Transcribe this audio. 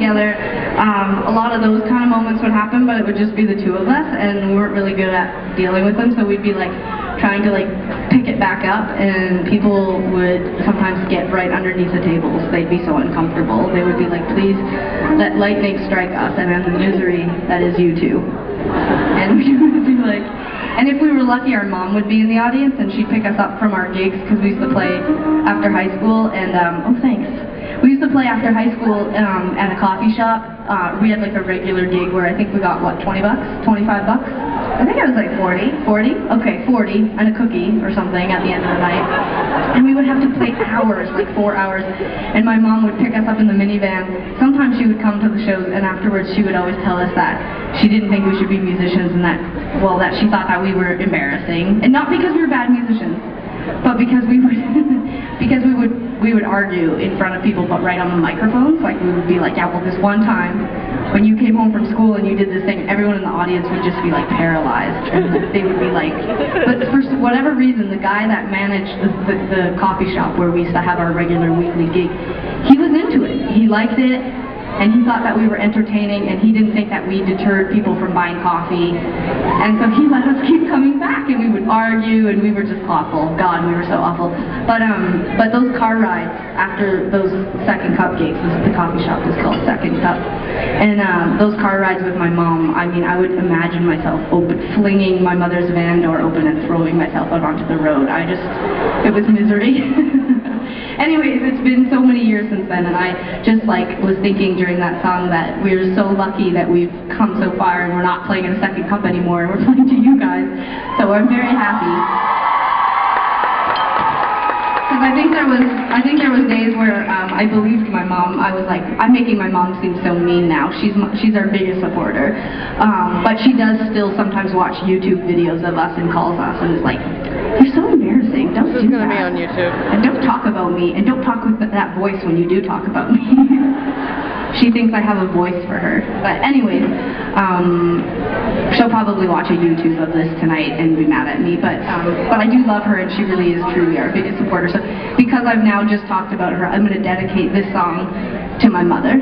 together, a lot of those kind of moments would happen, but it would just be the two of us, and we weren't really good at dealing with them, so we'd be like trying to like pick it back up, and people would sometimes get right underneath the tables. They'd be so uncomfortable. They would be like, please let lightning strike us and end the misery that is you two. And we would be like, and if we were lucky, our mom would be in the audience, and she'd pick us up from our gigs, because we used to play after high school, and, oh thanks. We used to play after high school at a coffee shop. We had like a regular gig where I think we got, what, 20 bucks? 25 bucks? I think it was like 40. 40? Okay, 40, and a cookie or something at the end of the night. And we would have to play hours, like 4 hours, and my mom would pick us up in the minivan. Sometimes she would come to the shows, and afterwards she would always tell us that she didn't think we should be musicians, and that, well, that she thought that we were embarrassing. And not because we were bad musicians, but because we would we would argue in front of people, but right on the microphones. Like, we would be like, yeah, well, this one time when you came home from school and you did this thing, everyone in the audience would just be like paralyzed, and they would be like, but for whatever reason, the guy that managed the coffee shop where we used to have our regular weekly gig, he was into it. He liked it, and he thought that we were entertaining, and he didn't think that we deterred people from buying coffee, and so he let us keep coming back, and we would argue, and we were just awful. God, we were so awful. But those car rides after those Second Cup gigs, the coffee shop was called Second Cup, and those car rides with my mom, I mean, I would imagine myself flinging my mother's van door open and throwing myself out onto the road. It was misery. Anyways, it's been so many years since then, and I just like was thinking during that song that we're so lucky that we've come so far, and we're not playing in a Second Cup anymore, and we're playing to you guys. So I'm very happy. Because I think there was days where I believed my mom. I was like, I'm making my mom seem so mean now. She's our biggest supporter, but she does still sometimes watch YouTube videos of us and calls us and is like, "You're so embarrassing. Don't do that. This is going to be on YouTube. And don't talk about me. And don't talk with that voice when you do talk about me." She thinks I have a voice for her. But anyways, she'll probably watch a YouTube of this tonight and be mad at me. But I do love her, and she really is truly our biggest supporter. So because I've now just talked about her, I'm going to dedicate this song to my mother.